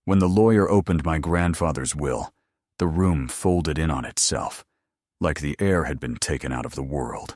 When the lawyer opened my grandfather's will, the room folded in on itself, like the air had been taken out of the world.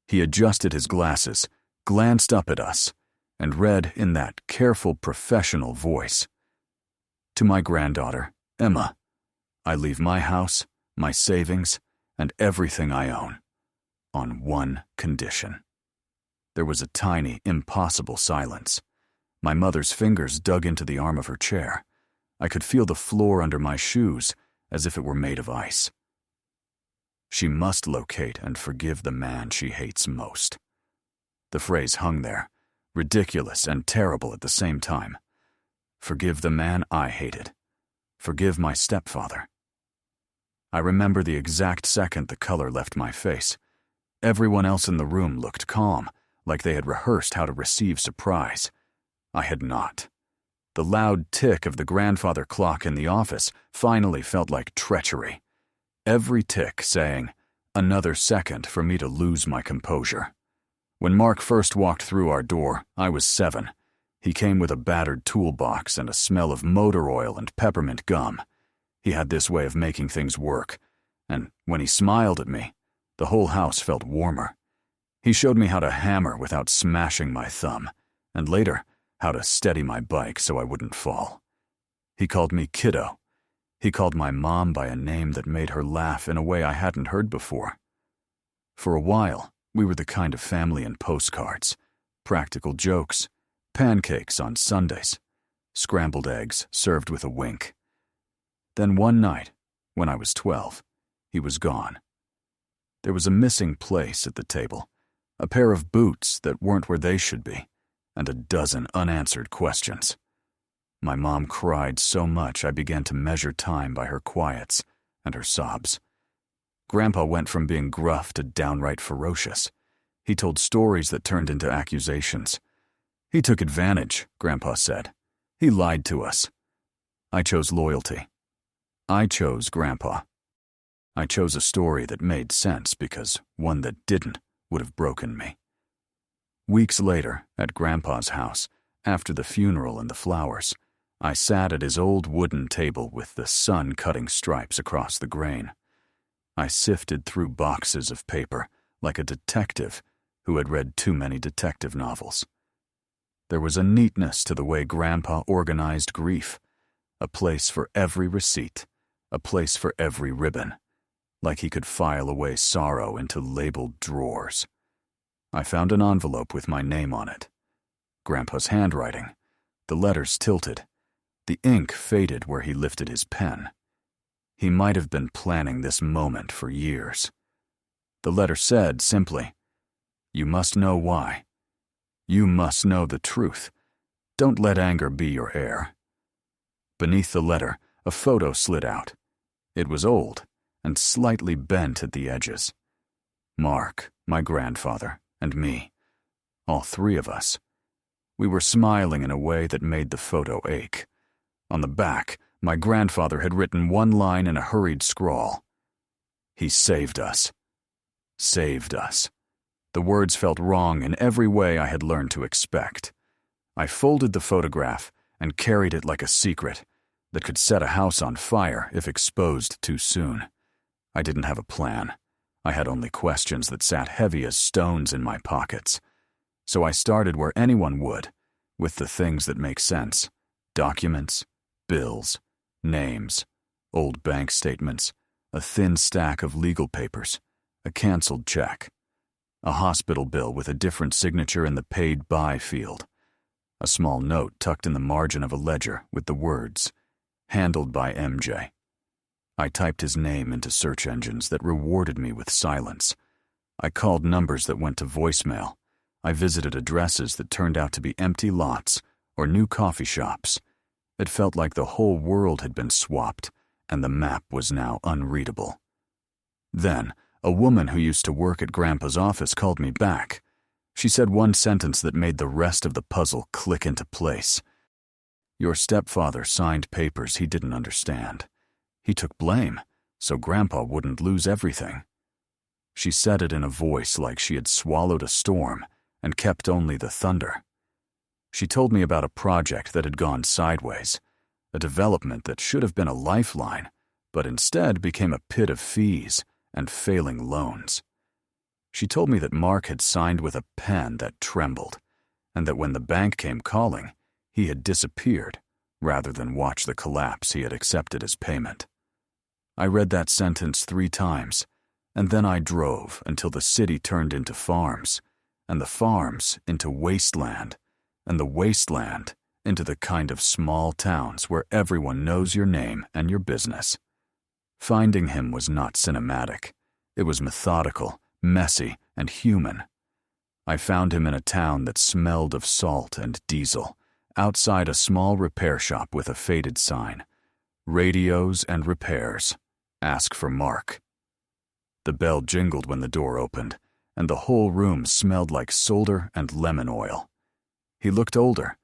He adjusted his glasses, glanced up at us, and read in that careful professional voice, "To my granddaughter, Emma, I leave my house, my savings, and everything I own, on one condition." There was a tiny, impossible silence. My mother's fingers dug into the arm of her chair. I could feel the floor under my shoes as if it were made of ice. She must locate and forgive the man she hates most. The phrase hung there, ridiculous and terrible at the same time. Forgive the man I hated. Forgive my stepfather. I remember the exact second the color left my face. Everyone else in the room looked calm, like they had rehearsed how to receive surprise. I had not. The loud tick of the grandfather clock in the office finally felt like treachery. Every tick saying, "Another second for me to lose my composure." When Mark first walked through our door, I was 7. He came with a battered toolbox and a smell of motor oil and peppermint gum. He had this way of making things work, and when he smiled at me, the whole house felt warmer. He showed me how to hammer without smashing my thumb, and later, how to steady my bike so I wouldn't fall. He called me kiddo. He called my mom by a name that made her laugh in a way I hadn't heard before. For a while, we were the kind of family in postcards, practical jokes, pancakes on Sundays, scrambled eggs served with a wink. Then one night, when I was 12, he was gone. There was a missing place at the table, a pair of boots that weren't where they should be, and a dozen unanswered questions. My mom cried so much I began to measure time by her quiets and her sobs. Grandpa went from being gruff to downright ferocious. He told stories that turned into accusations. He took advantage, Grandpa said. He lied to us. I chose loyalty. I chose Grandpa. I chose a story that made sense because one that didn't would have broken me. Weeks later, at Grandpa's house, after the funeral and the flowers, I sat at his old wooden table with the sun cutting stripes across the grain. I sifted through boxes of paper like a detective who had read too many detective novels. There was a neatness to the way Grandpa organized grief, a place for every receipt, a place for every ribbon, like he could file away sorrow into labeled drawers. I found an envelope with my name on it. Grandpa's handwriting, the letters tilted, the ink faded where he lifted his pen. He might have been planning this moment for years. The letter said simply, "You must know why. You must know the truth. Don't let anger be your heir." Beneath the letter, a photo slid out. It was old and slightly bent at the edges. Mark, my grandfather, and me. All 3 of us. We were smiling in a way that made the photo ache. On the back, my grandfather had written one line in a hurried scrawl. He saved us. Saved us. The words felt wrong in every way I had learned to expect. I folded the photograph and carried it like a secret that could set a house on fire if exposed too soon. I didn't have a plan. I had only questions that sat heavy as stones in my pockets. So I started where anyone would, with the things that make sense. Documents, bills, names, old bank statements, a thin stack of legal papers, a canceled check, a hospital bill with a different signature in the paid by field, a small note tucked in the margin of a ledger with the words, "Handled by MJ." I typed his name into search engines that rewarded me with silence. I called numbers that went to voicemail. I visited addresses that turned out to be empty lots or new coffee shops. It felt like the whole world had been swapped, and the map was now unreadable. Then, a woman who used to work at Grandpa's office called me back. She said one sentence that made the rest of the puzzle click into place. "Your stepfather signed papers he didn't understand. He took blame, so Grandpa wouldn't lose everything." She said it in a voice like she had swallowed a storm and kept only the thunder. She told me about a project that had gone sideways, a development that should have been a lifeline, but instead became a pit of fees and failing loans. She told me that Mark had signed with a pen that trembled, and that when the bank came calling, he had disappeared rather than watch the collapse he had accepted as payment. I read that sentence 3 times, and then I drove until the city turned into farms, and the farms into wasteland, and the wasteland into the kind of small towns where everyone knows your name and your business. Finding him was not cinematic. It was methodical, messy, and human. I found him in a town that smelled of salt and diesel, outside a small repair shop with a faded sign, "Radios and repairs. Ask for Mark." The bell jingled when the door opened, and the whole room smelled like solder and lemon oil. He looked older.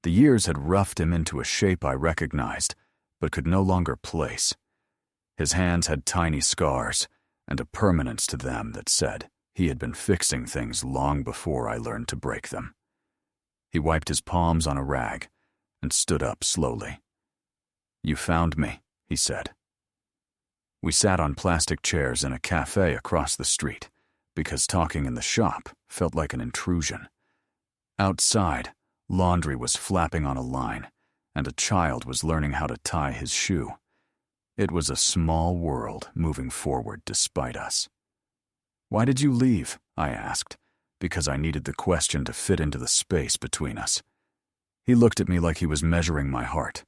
The years had roughed him into a shape I recognized, but could no longer place. His hands had tiny scars, and a permanence to them that said he had been fixing things long before I learned to break them. He wiped his palms on a rag and stood up slowly. "You found me," he said. We sat on plastic chairs in a cafe across the street, because talking in the shop felt like an intrusion. Outside, laundry was flapping on a line, and a child was learning how to tie his shoe. It was a small world moving forward despite us. "Why did you leave?" I asked, because I needed the question to fit into the space between us. He looked at me like he was measuring my heart.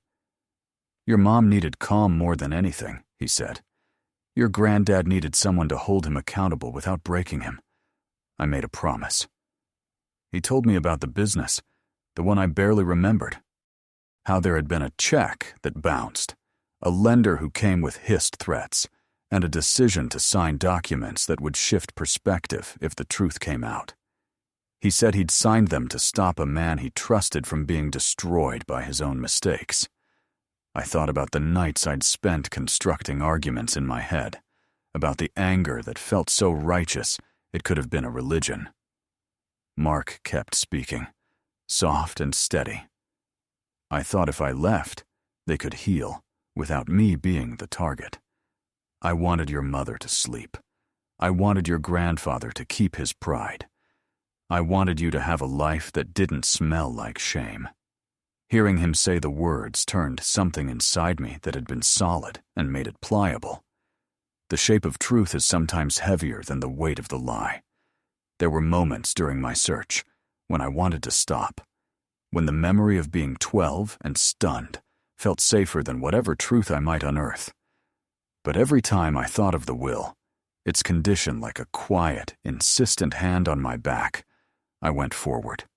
"Your mom needed calm more than anything," he said. "Your granddad needed someone to hold him accountable without breaking him." I made a promise. He told me about the business, the one I barely remembered. How there had been a check that bounced, a lender who came with hissed threats, and a decision to sign documents that would shift perspective if the truth came out. He said he'd signed them to stop a man he trusted from being destroyed by his own mistakes. I thought about the nights I'd spent constructing arguments in my head, about the anger that felt so righteous it could have been a religion. Mark kept speaking, soft and steady. I thought if I left, they could heal without me being the target. I wanted your mother to sleep. I wanted your grandfather to keep his pride. I wanted you to have a life that didn't smell like shame. Hearing him say the words turned something inside me that had been solid and made it pliable. The shape of truth is sometimes heavier than the weight of the lie. There were moments during my search when I wanted to stop, when the memory of being 12 and stunned felt safer than whatever truth I might unearth. But every time I thought of the will, its condition like a quiet, insistent hand on my back, I went forward.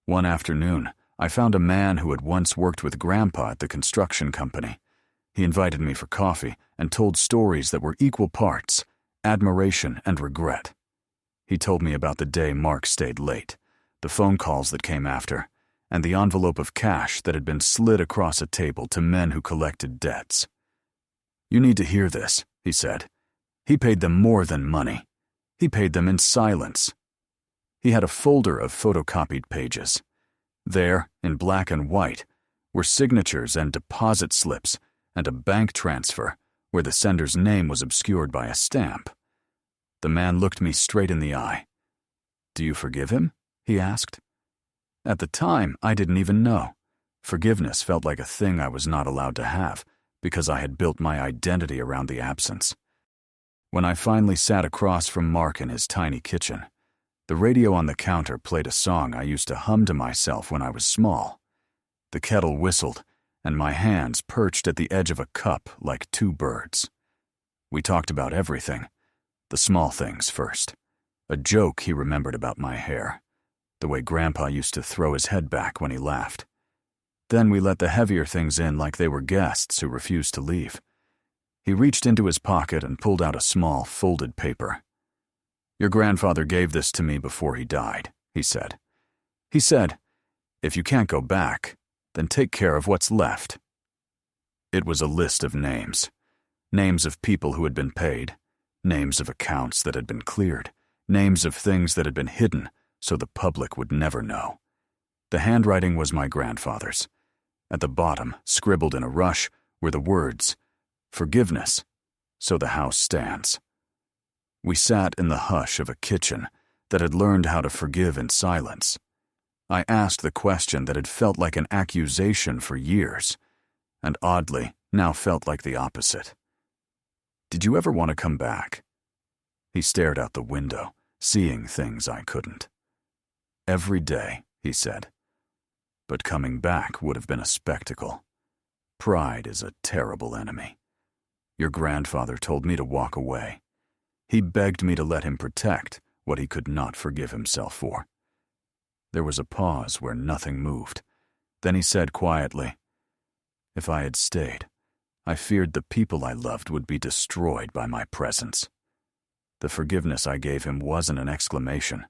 One afternoon, I found a man who had once worked with Grandpa at the construction company. He invited me for coffee and told stories that were equal parts admiration and regret. He told me about the day Mark stayed late, the phone calls that came after, and the envelope of cash that had been slid across a table to men who collected debts. "You need to hear this," he said. "He paid them more than money. He paid them in silence." He had a folder of photocopied pages. There, in black and white, were signatures and deposit slips and a bank transfer where the sender's name was obscured by a stamp. The man looked me straight in the eye. "Do you forgive him?" he asked. At the time, I didn't even know. Forgiveness felt like a thing I was not allowed to have because I had built my identity around the absence. When I finally sat across from Mark in his tiny kitchen, the radio on the counter played a song I used to hum to myself when I was small. The kettle whistled, and my hands perched at the edge of a cup like 2 birds. We talked about everything, the small things first. A joke he remembered about my hair, the way Grandpa used to throw his head back when he laughed. Then we let the heavier things in like they were guests who refused to leave. He reached into his pocket and pulled out a small, folded paper. "Your grandfather gave this to me before he died," he said. "He said, if you can't go back, then take care of what's left." It was a list of names. Names of people who had been paid, names of accounts that had been cleared, names of things that had been hidden so the public would never know. The handwriting was my grandfather's. At the bottom, scribbled in a rush, were the words, "Forgiveness, so the house stands." We sat in the hush of a kitchen that had learned how to forgive in silence. I asked the question that had felt like an accusation for years, and oddly, now felt like the opposite. "Did you ever want to come back?" He stared out the window, seeing things I couldn't. "Every day," he said. "But coming back would have been a spectacle. Pride is a terrible enemy. Your grandfather told me to walk away. He begged me to let him protect what he could not forgive himself for." There was a pause where nothing moved. Then he said quietly, "If I had stayed, I feared the people I loved would be destroyed by my presence." The forgiveness I gave him wasn't an exclamation.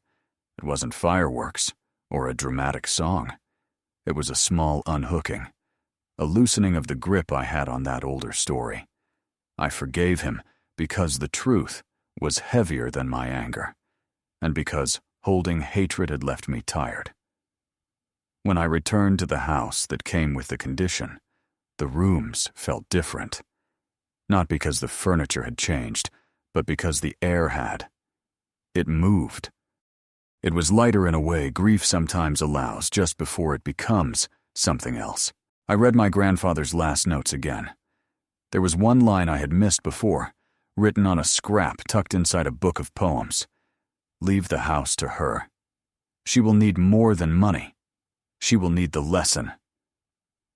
It wasn't fireworks or a dramatic song. It was a small unhooking, a loosening of the grip I had on that older story. I forgave him because the truth was heavier than my anger, and because holding hatred had left me tired. When I returned to the house that came with the condition, the rooms felt different. Not because the furniture had changed, but because the air had. It moved. It was lighter in a way grief sometimes allows just before it becomes something else. I read my grandfather's last notes again. There was one line I had missed before, written on a scrap tucked inside a book of poems. "Leave the house to her. She will need more than money. She will need the lesson."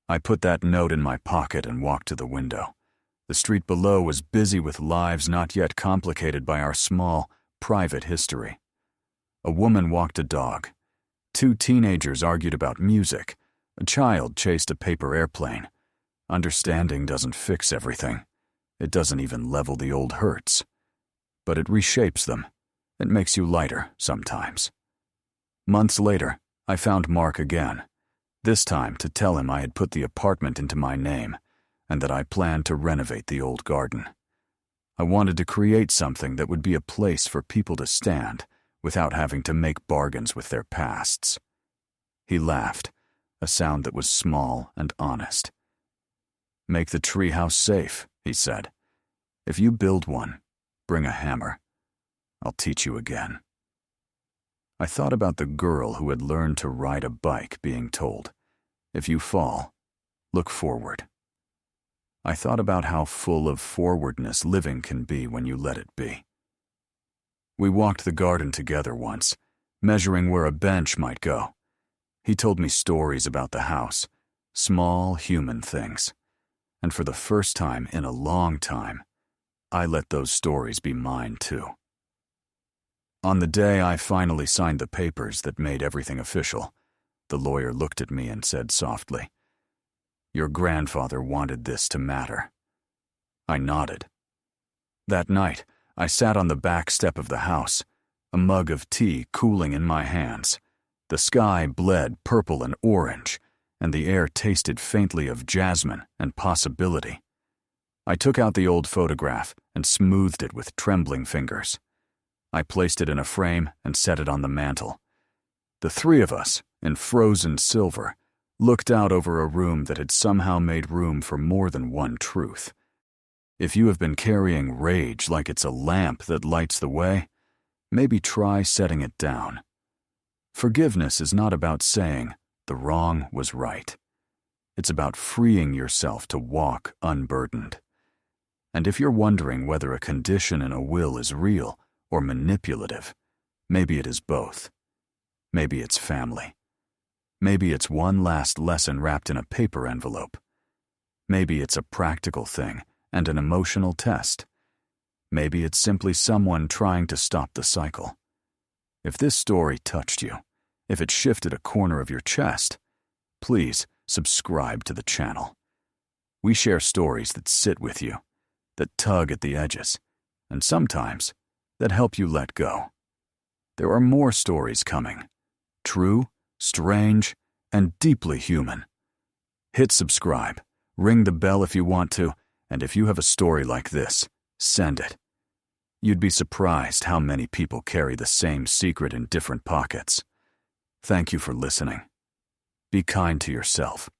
I put that note in my pocket and walked to the window. The street below was busy with lives not yet complicated by our small, private history. A woman walked a dog. 2 teenagers argued about music. A child chased a paper airplane. Understanding doesn't fix everything. It doesn't even level the old hurts. But it reshapes them. It makes you lighter sometimes. Months later, I found Mark again, this time to tell him I had put the apartment into my name and that I planned to renovate the old garden. I wanted to create something that would be a place for people to stand without having to make bargains with their pasts. He laughed, a sound that was small and honest. "Make the treehouse safe," he said. "If you build one, bring a hammer. I'll teach you again." I thought about the girl who had learned to ride a bike being told, "If you fall, look forward." I thought about how full of forwardness living can be when you let it be. We walked the garden together once, measuring where a bench might go. He told me stories about the house, small human things. And for the first time in a long time, I let those stories be mine too. On the day I finally signed the papers that made everything official, the lawyer looked at me and said softly, "Your grandfather wanted this to matter." I nodded. That night, I sat on the back step of the house, a mug of tea cooling in my hands. The sky bled purple and orange, and the air tasted faintly of jasmine and possibility. I took out the old photograph and smoothed it with trembling fingers. I placed it in a frame and set it on the mantel. The 3 of us, in frozen silver, looked out over a room that had somehow made room for more than one truth. If you have been carrying rage like it's a lamp that lights the way, maybe try setting it down. Forgiveness is not about saying the wrong was right. It's about freeing yourself to walk unburdened. And if you're wondering whether a condition in a will is real or manipulative, maybe it is both. Maybe it's family. Maybe it's one last lesson wrapped in a paper envelope. Maybe it's a practical thing and an emotional test. Maybe it's simply someone trying to stop the cycle. If this story touched you, if it shifted a corner of your chest, please subscribe to the channel. We share stories that sit with you, that tug at the edges, and sometimes that help you let go. There are more stories coming. True, strange, and deeply human. Hit subscribe, ring the bell if you want to, and if you have a story like this, send it. You'd be surprised how many people carry the same secret in different pockets. Thank you for listening. Be kind to yourself.